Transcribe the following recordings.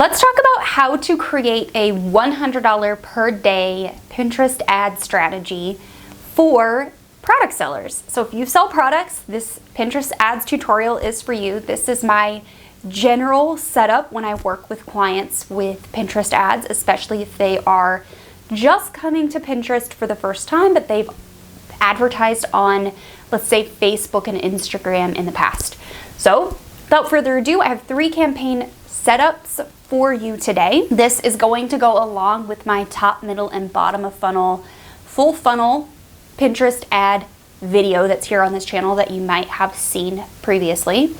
Let's talk about how to create a $100 per day Pinterest ad strategy for product sellers. So if you sell products, this Pinterest ads tutorial is for you. This is my general setup when I work with clients with Pinterest ads, especially if they are just coming to Pinterest for the first time, but they've advertised on, let's say, Facebook and Instagram in the past. So without further ado, I have 3 campaign setups for you today. This is going to go along with my top, middle, and bottom of funnel, full funnel Pinterest ad video that's here on this channel that you might have seen previously.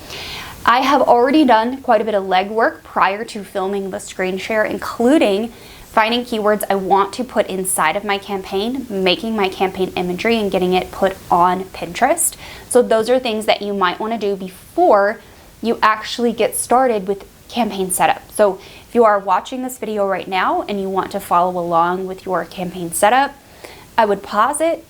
I have already done quite a bit of legwork prior to filming the screen share, including finding keywords I want to put inside of my campaign, making my campaign imagery, and getting it put on Pinterest. So those are things that you might want to do before you actually get started with campaign setup. So if you are watching this video right now and you want to follow along with your campaign setup, I would pause it,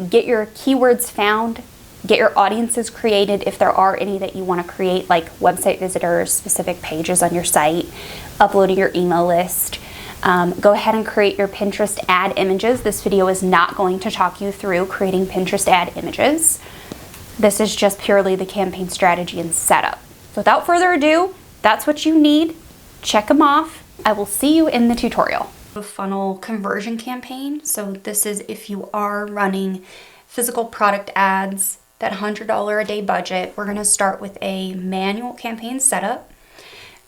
get your keywords found, get your audiences created if there are any that you want to create, like website visitors, specific pages on your site, uploading your email list. Go ahead and create your Pinterest ad images. This video is not going to talk you through creating Pinterest ad images. This is just purely the campaign strategy and setup. So without further ado, that's what you need. Check them off. I will see you in the tutorial. A funnel conversion campaign. So this is if you are running physical product ads, that $100 a day budget. We're going to start with a manual campaign setup.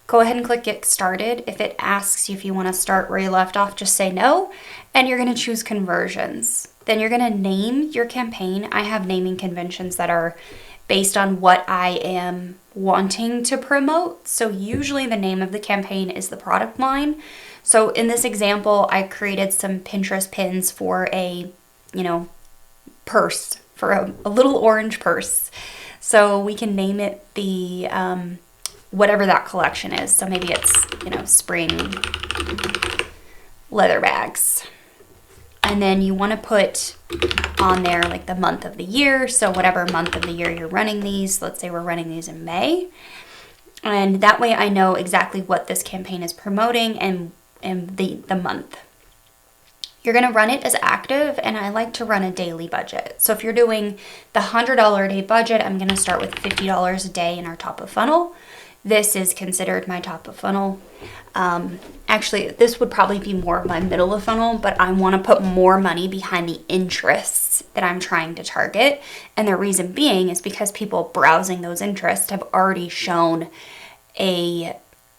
Go ahead and click get started. If it asks you if you want to start where you left off, just say no, and you're going to choose conversions. Then you're going to name your campaign. I have naming conventions that are based on what I am wanting to promote. So usually the name of the campaign is the product line. So in this example, I created some Pinterest pins for a, purse, for a little orange purse. So we can name it the, whatever that collection is. So maybe it's, spring leather bags. And then you want to put on there like the month of the year. So whatever month of the year you're running these, let's say we're running these in May. And that way I know exactly what this campaign is promoting and the month. You're going to run it as active, and I like to run a daily budget. So if you're doing the $100 a day budget, I'm going to start with $50 a day in our top of funnel. This is considered my top of funnel. Actually, this would probably be more of my middle of funnel, but I want to put more money behind the interests that I'm trying to target. And the reason being is because people browsing those interests have already shown an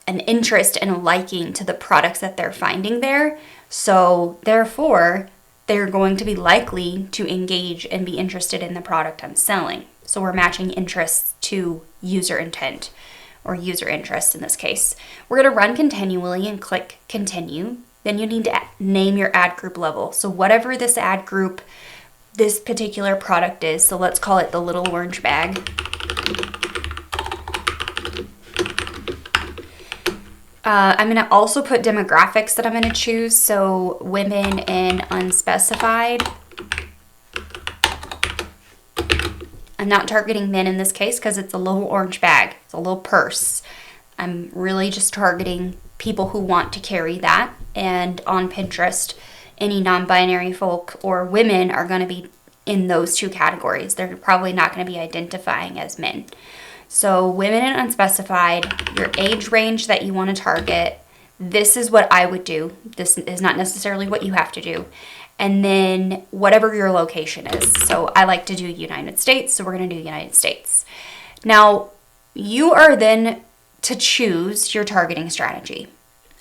interest and a liking to the products that they're finding there. So therefore, they're going to be likely to engage and be interested in the product I'm selling. So we're matching interests to user intent, or user interest in this case. We're going to run continually and click continue. Then you need to name your ad group level. So whatever this ad group, this particular product is, so let's call it the little orange bag. I'm going to also put demographics that I'm going to choose. So women and unspecified. I'm not targeting men in this case because it's a little orange bag. It's a little purse. I'm really just targeting people who want to carry that. And on Pinterest, any non-binary folk or women are going to be in those 2 categories. They're probably not going to be identifying as men. So women and unspecified, your age range that you want to target. This is what I would do. This is not necessarily what you have to do. And then whatever your location is. So I like to do United States, so we're going to do United States. Now, you are then to choose your targeting strategy.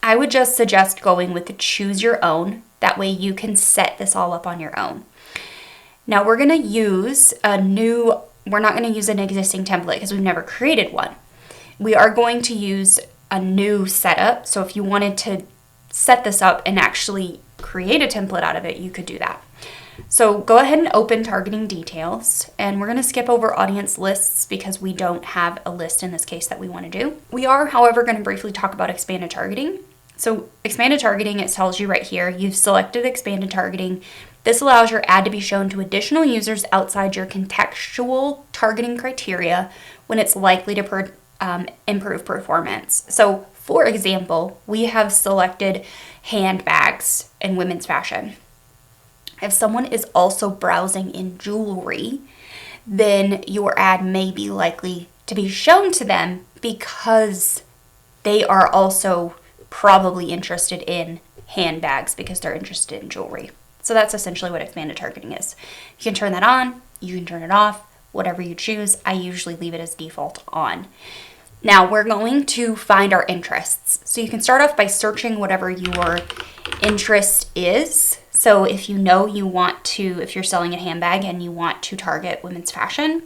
I would just suggest going with the choose your own. That way you can set this all up on your own. Now we're going to use we're not going to use an existing template because we've never created one. We are going to use a new setup. So if you wanted to set this up and actually create a template out of it, you could do that. So go ahead and open targeting details, and we're going to skip over audience lists because we don't have a list in this case that we want to do. We are, however, going to briefly talk about expanded targeting. So expanded targeting, it tells you right here, you've selected expanded targeting. This allows your ad to be shown to additional users outside your contextual targeting criteria when it's likely to improve performance. So For example, we have selected handbags in women's fashion. If someone is also browsing in jewelry, then your ad may be likely to be shown to them because they are also probably interested in handbags because they're interested in jewelry. So that's essentially what expanded targeting is. You can turn that on, you can turn it off, whatever you choose. I usually leave it as default on. Now we're going to find our interests. So you can start off by searching whatever your interest is. So if you know you want to, if you're selling a handbag and you want to target women's fashion,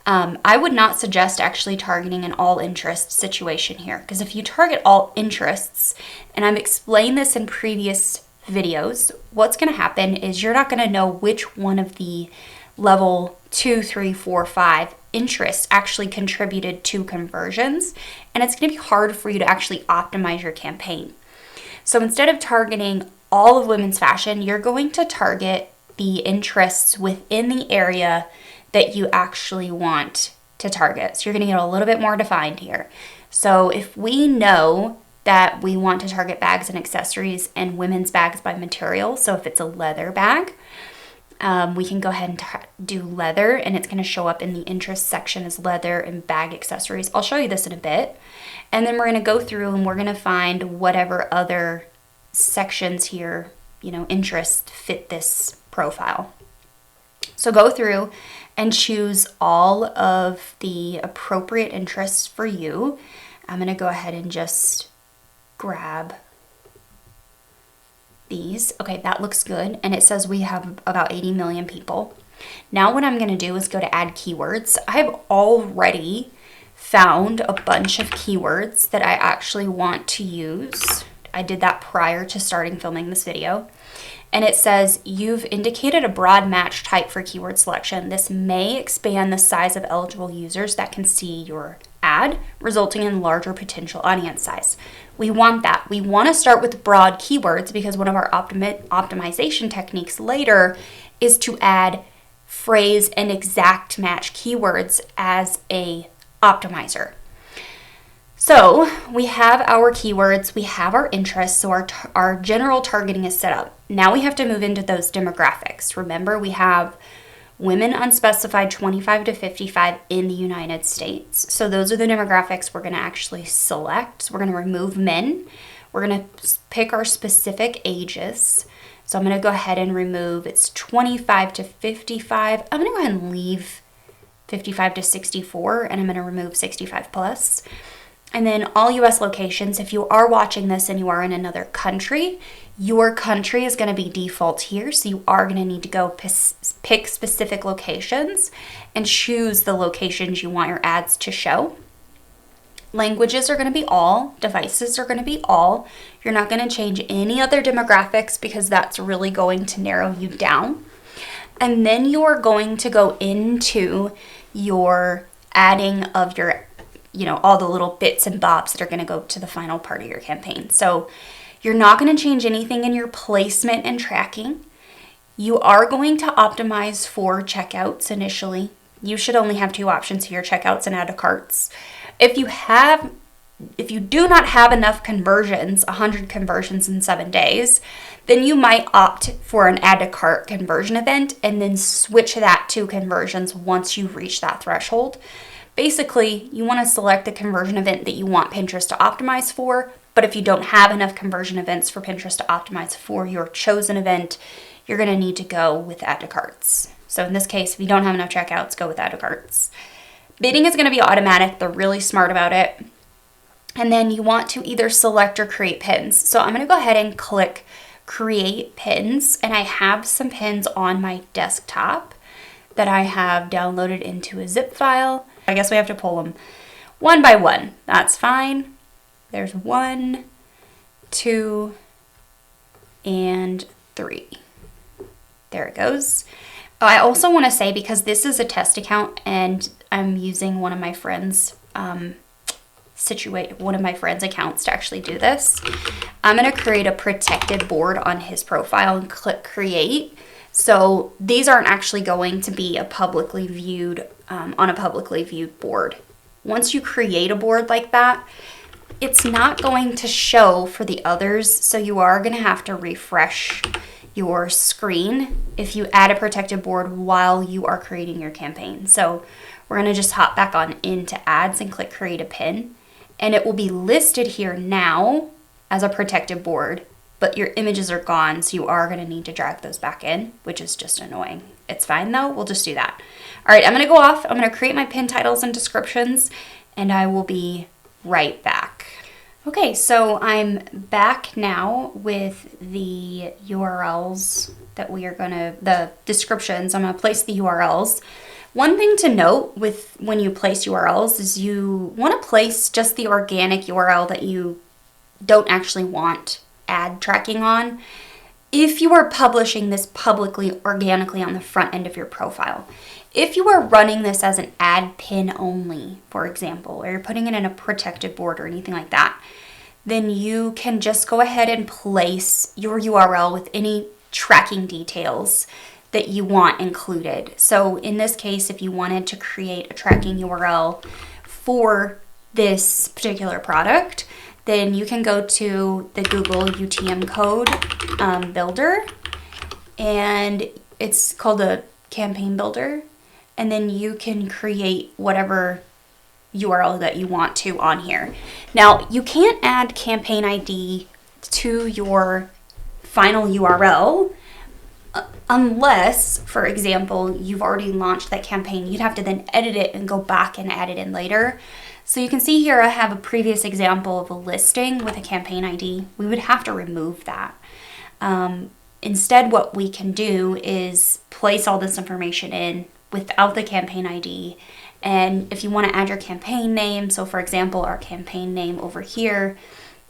I would not suggest actually targeting an all interest situation here. Because if you target all interests, and I've explained this in previous videos, what's going to happen is you're not going to know which one of the level 2, 3, 4, 5 interests actually contributed to conversions, and it's going to be hard for you to actually optimize your campaign. So instead of targeting all of women's fashion, you're going to target the interests within the area that you actually want to target. So you're going to get a little bit more defined here. So if we know that we want to target bags and accessories and women's bags by material, so if it's a leather bag, we can go ahead and do leather, and it's going to show up in the interest section as leather and bag accessories. I'll show you this in a bit. And then we're going to go through and we're going to find whatever other sections here, interest fit this profile. So go through and choose all of the appropriate interests for you. I'm going to go ahead and just grab these. Okay, that looks good. And it says we have about 80 million people. Now what I'm going to do is go to add keywords. I've already found a bunch of keywords that I actually want to use. I did that prior to starting filming this video. And it says you've indicated a broad match type for keyword selection. This may expand the size of eligible users that can see your ad, resulting in larger potential audience size. We want that. We want to start with broad keywords because one of our optimization techniques later is to add phrase and exact match keywords as a optimizer. So we have our keywords, we have our interests, so our general targeting is set up. Now we have to move into those demographics. Remember, we have women unspecified 25 to 55 in the United States. So those are the demographics we're going to actually select. So we're going to remove men. We're going to pick our specific ages. So I'm going to go ahead and remove, it's 25 to 55. I'm going to go ahead and leave 55 to 64, and I'm going to remove 65 plus. And then all US locations, if you are watching this and you are in another country, your country is going to be default here. So you are going to need to go pick specific locations and choose the locations you want your ads to show. Languages are going to be all, devices are going to be all. You're not going to change any other demographics because that's really going to narrow you down. And then you are going to go into your adding of your all the little bits and bobs that are going to go to the final part of your campaign. So you're not going to change anything in your placement and tracking. You are going to optimize for checkouts initially. You should only have 2 options here, checkouts and add to carts. If you do not have enough conversions, 100 conversions in 7 days, then you might opt for an add to cart conversion event and then switch that to conversions once you reach that threshold. Basically, you want to select the conversion event that you want Pinterest to optimize for, but if you don't have enough conversion events for Pinterest to optimize for your chosen event, you're going to need to go with add to carts. So in this case, if you don't have enough checkouts, go with add to carts. Bidding is going to be automatic. They're really smart about it. And then you want to either select or create pins. So I'm going to go ahead and click create pins, and I have some pins on my desktop that I have downloaded into a zip file. I guess we have to pull them one by one. That's fine. There's 1, 2, and 3. There it goes. I also want to say, because this is a test account and I'm using one of my friends' accounts to actually do this, I'm going to create a protected board on his profile and click create. So these aren't actually going to be a publicly viewed on a publicly viewed board. Once you create a board like that, it's not going to show for the others, so you are going to have to refresh your screen if you add a protected board while you are creating your campaign. So we're going to just hop back on into ads and click create a pin, and it will be listed here now as a protected board, but your images are gone, so you are going to need to drag those back in, which is just annoying. It's fine though, we'll just do that. All right, I'm going to go off, I'm going to create my pin titles and descriptions, and I will be right back. Okay, so I'm back now with the URLs that we are gonna, the descriptions. I'm gonna place the URLs. One thing to note with when you place URLs is you wanna place just the organic URL that you don't actually want ad tracking on if you are publishing this publicly, organically on the front end of your profile. If you are running this as an ad pin only, for example, or you're putting it in a protected board or anything like that, then you can just go ahead and place your URL with any tracking details that you want included. So in this case, if you wanted to create a tracking URL for this particular product, then you can go to the Google UTM code builder, and it's called a campaign builder. And then you can create whatever URL that you want to on here. Now, you can't add campaign ID to your final URL unless, for example, you've already launched that campaign. You'd have to then edit it and go back and add it in later. So you can see here I have a previous example of a listing with a campaign ID. We would have to remove that. Instead, what we can do is place all this information in without the campaign ID. And if you want to add your campaign name, so for example, our campaign name over here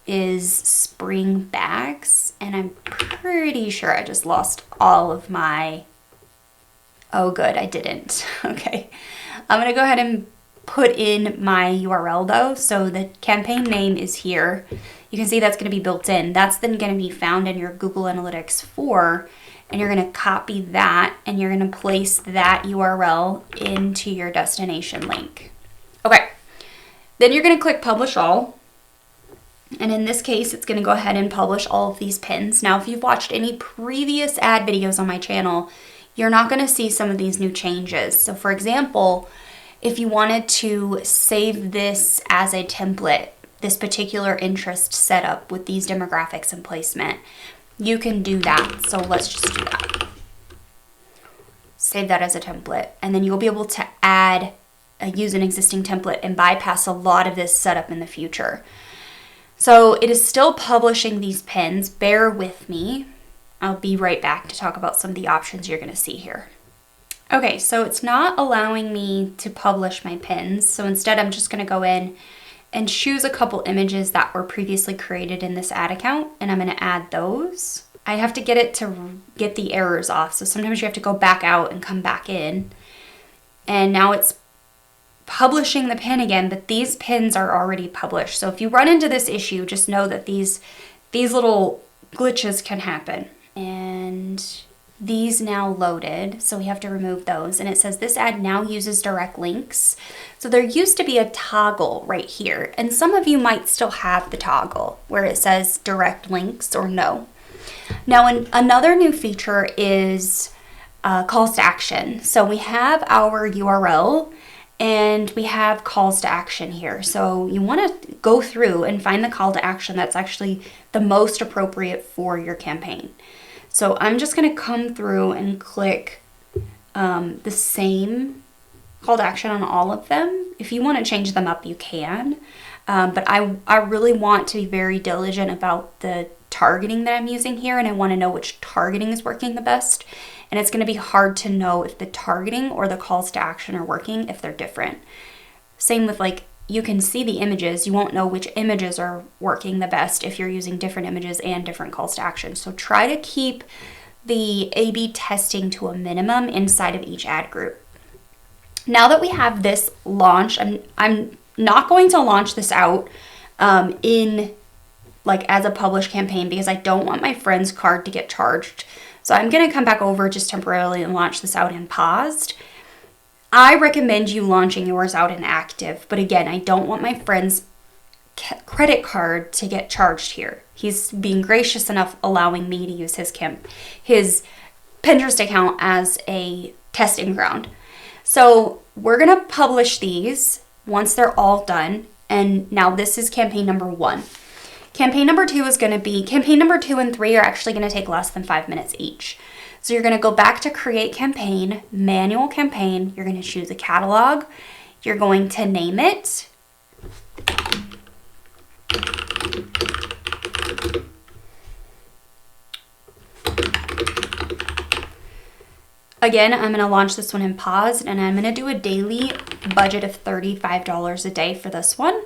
is Spring Bags, and I'm pretty sure I just lost all of my, oh good, I didn't. Okay, I'm gonna go ahead and put in my URL though. So the campaign name is here. You can see that's gonna be built in. That's then gonna be found in your Google Analytics 4, and you're gonna copy that and you're gonna place that URL into your destination link. Okay, then you're gonna click Publish All. And in this case, it's gonna go ahead and publish all of these pins. Now, if you've watched any previous ad videos on my channel, you're not gonna see some of these new changes. So for example, if you wanted to save this as a template, this particular interest setup with these demographics and placement, you can do that. So let's just do that. Save that as a template, and then you'll be able to add, use an existing template and bypass a lot of this setup in the future. So it is still publishing these pins. Bear with me. I'll be right back to talk about some of the options you're going to see here. Okay, so it's not allowing me to publish my pins. So instead, I'm just going to go in and choose a couple images that were previously created in this ad account, and I'm going to add those. I have to get it to get the errors off. So sometimes you have to go back out and come back in. And now it's publishing the pin again, but these pins are already published. So if you run into this issue, just know that these little glitches can happen. And these now loaded, so we have to remove those. And it says this ad now uses direct links. So there used to be a toggle right here, and some of you might still have the toggle where it says direct links or no. Now, another new feature is calls to action. So we have our URL and we have calls to action here. So you want to go through and find the call to action that's actually the most appropriate for your campaign. So I'm just going to come through and click the same call to action on all of them. If you want to change them up, you can. But I really want to be very diligent about the targeting that I'm using here, and I want to know which targeting is working the best. And it's going to be hard to know if the targeting or the calls to action are working if they're different. Same with, like, you can see the images. You won't know which images are working the best if you're using different images and different calls to action. So try to keep the A/B testing to a minimum inside of each ad group. Now that we have this launched, I'm not going to launch this out in like as a published campaign because I don't want my friend's card to get charged. So I'm going to come back over just temporarily and launch this out in paused. I recommend you launching yours out in active, but again, I don't want my friend's credit card to get charged here. He's being gracious enough allowing me to use his Pinterest account as a testing ground. So we're going to publish these once they're all done. And now this is campaign number 1. Campaign number 2 is going to be, campaign number 2 and 3 are actually going to take less than 5 minutes each. So you're going to go back to create campaign, manual campaign. You're going to choose a catalog. You're going to name it. Again, I'm going to launch this one in paused, and I'm going to do a daily budget of $35 a day for this one.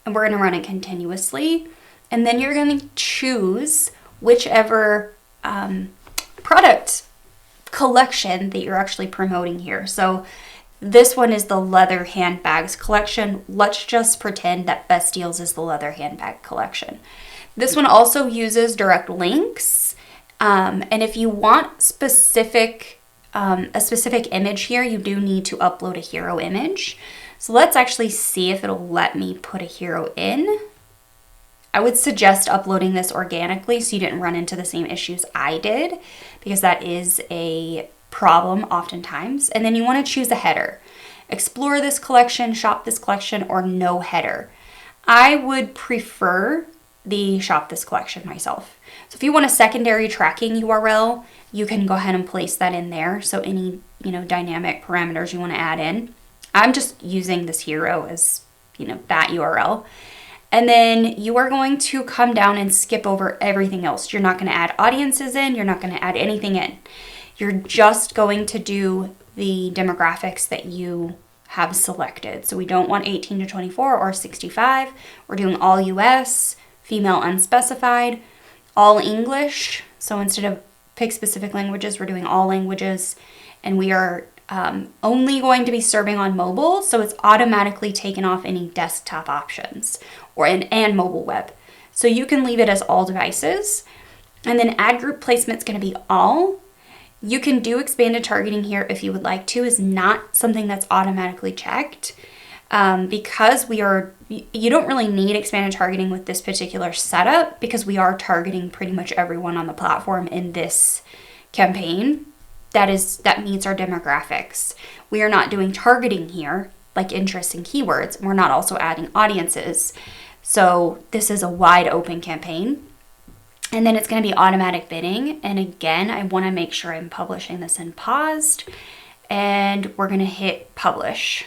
And we're going to run it continuously. And then you're going to choose whichever product collection that you're actually promoting here. So this one is the leather handbags collection. Let's just pretend that Best Deals is the leather handbag collection. This one also uses direct links. And if you want a specific image here, you do need to upload a hero image. So let's actually see if it'll let me put a hero in. I would suggest uploading this organically so you didn't run into the same issues I did, because that is a problem oftentimes. And then you want to choose a header. Explore this collection, shop this collection, or no header. I would prefer the shop this collection myself. So if you want a secondary tracking URL, you can go ahead and place that in there. So any, dynamic parameters you want to add in. I'm just using this hero as, that URL. And then you are going to come down and skip over everything else. You're not going to add audiences in. You're not going to add anything in. You're just going to do the demographics that you have selected. So we don't want 18 to 24 or 65. We're doing all US, female unspecified, all English. So instead of pick specific languages, we're doing all languages. And we are only going to be serving on mobile. So it's automatically taken off any desktop options and mobile web. So you can leave it as all devices. And then ad group placement's going to be all. You can do expanded targeting here if you would like to. Is not something that's automatically checked because you don't really need expanded targeting with this particular setup because we are targeting pretty much everyone on the platform in this campaign that meets our demographics. We are not doing targeting here like interests and keywords. We're not also adding audiences. So this is a wide open campaign. And then it's going to be automatic bidding. And again, I want to make sure I'm publishing this in paused. And we're going to hit publish.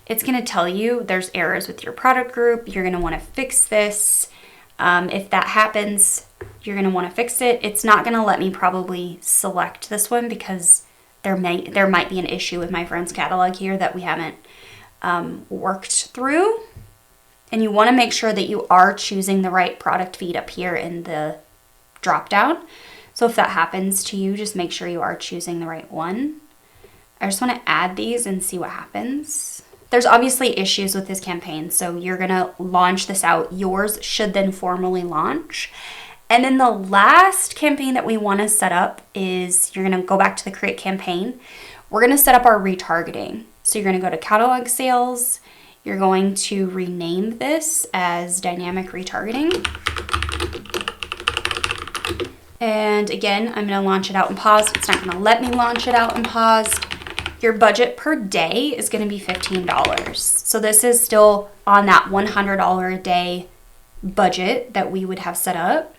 It's going to tell you there's errors with your product group. You're going to want to fix this. If that happens, you're going to want to fix it. It's not going to let me probably select this one because there might be an issue with my friend's catalog here that we haven't worked through. And you want to make sure that you are choosing the right product feed up here in the drop down. So if that happens to you, just make sure you are choosing the right one. I just want to add these and see what happens. There's obviously issues with this campaign, so you're going to launch this out. Yours should then formally launch. And then the last campaign that we want to set up is you're going to go back to the create campaign. We're going to set up our retargeting. So you're going to go to catalog sales. You're going to rename this as dynamic retargeting. And again, I'm going to launch it out in pause. It's not going to let me launch it out in pause. Your budget per day is going to be $15. So this is still on that $100 a day budget that we would have set up.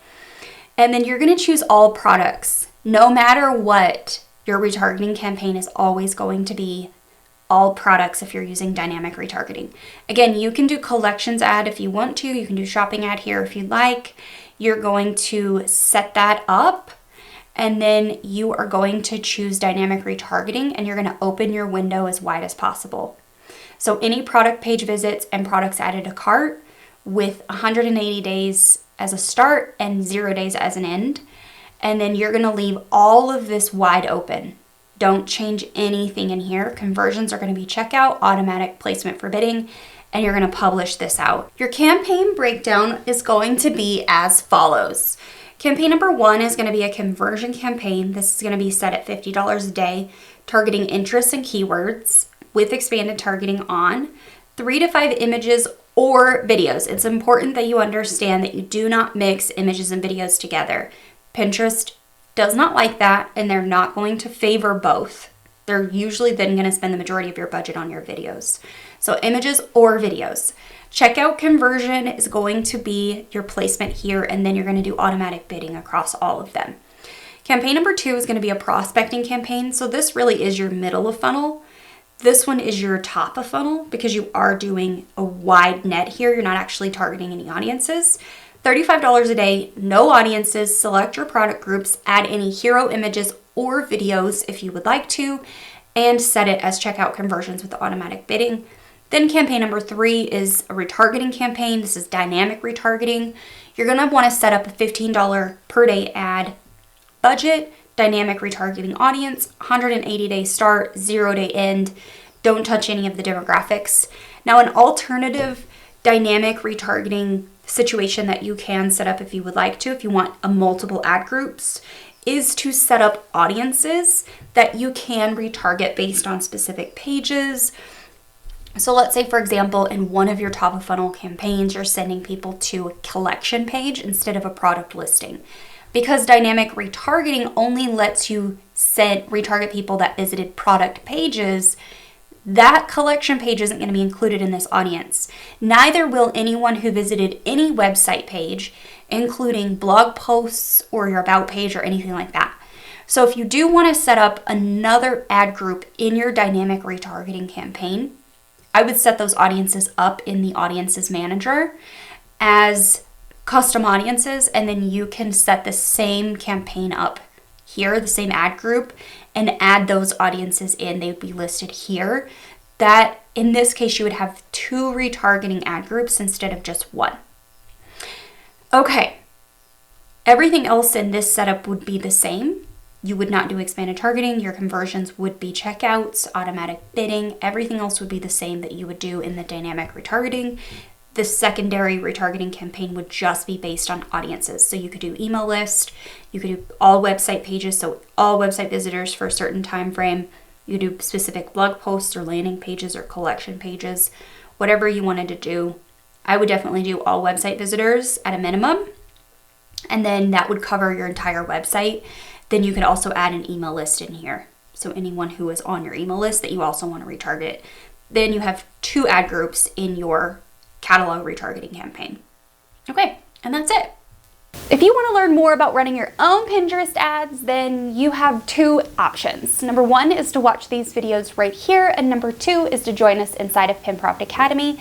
And then you're going to choose all products. No matter what, your retargeting campaign is always going to be all products if you're using dynamic retargeting. Again, you can do collections ad if you want to. You can do shopping ad here if you'd like. You're going to set that up. And then you are going to choose dynamic retargeting and you're going to open your window as wide as possible. So any product page visits and products added to cart with 180 days as a start and 0 days as an end. And then you're going to leave all of this wide open. Don't change anything in here. Conversions are going to be checkout, automatic placement for bidding, and you're going to publish this out. Your campaign breakdown is going to be as follows. Campaign number 1 is going to be a conversion campaign. This is going to be set at $50 a day, targeting interests and keywords with expanded targeting on. 3 to 5 images or videos. It's important that you understand that you do not mix images and videos together. Pinterest does not like that, and they're not going to favor both. They're usually then going to spend the majority of your budget on your videos. So images or videos. Checkout conversion is going to be your placement here, and then you're going to do automatic bidding across all of them. Campaign number 2 is going to be a prospecting campaign. So this really is your middle of funnel. This one is your top of funnel because you are doing a wide net here. You're not actually targeting any audiences. $35 a day, no audiences. Select your product groups, add any hero images or videos if you would like to, and set it as checkout conversions with automatic bidding. Then campaign number 3 is a retargeting campaign. This is dynamic retargeting. You're going to want to set up a $15 per day ad budget, dynamic retargeting audience, 180-day start, 0-day end. Don't touch any of the demographics. Now, an alternative dynamic retargeting situation that you can set up if you would like to, if you want a multiple ad groups, is to set up audiences that you can retarget based on specific pages. So let's say, for example, in one of your top of funnel campaigns, you're sending people to a collection page instead of a product listing. Because dynamic retargeting only lets you retarget people that visited product pages, that collection page isn't going to be included in this audience. Neither will anyone who visited any website page, including blog posts or your about page or anything like that. So if you do want to set up another ad group in your dynamic retargeting campaign, I would set those audiences up in the audiences manager as custom audiences, and then you can set the same campaign up here, the same ad group, and add those audiences in. They would be listed here. That in this case, you would have 2 retargeting ad groups instead of just 1. Okay, everything else in this setup would be the same. You would not do expanded targeting. Your conversions would be checkouts, automatic bidding. Everything else would be the same that you would do in the dynamic retargeting. The secondary retargeting campaign would just be based on audiences. So you could do email list, you could do all website pages, so all website visitors for a certain time frame. You could do specific blog posts or landing pages or collection pages, whatever you wanted to do. I would definitely do all website visitors at a minimum, and then that would cover your entire website. Then you could also add an email list in here. So anyone who is on your email list that you also want to retarget. Then you have 2 ad groups in your catalog retargeting campaign. Okay, and that's it. If you want to learn more about running your own Pinterest ads, then you have 2 options. Number 1 is to watch these videos right here, and number 2 is to join us inside of Pinproft Academy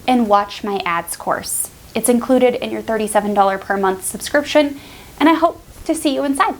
and watch my ads course. It's included in your $37 per month subscription, and I hope to see you inside.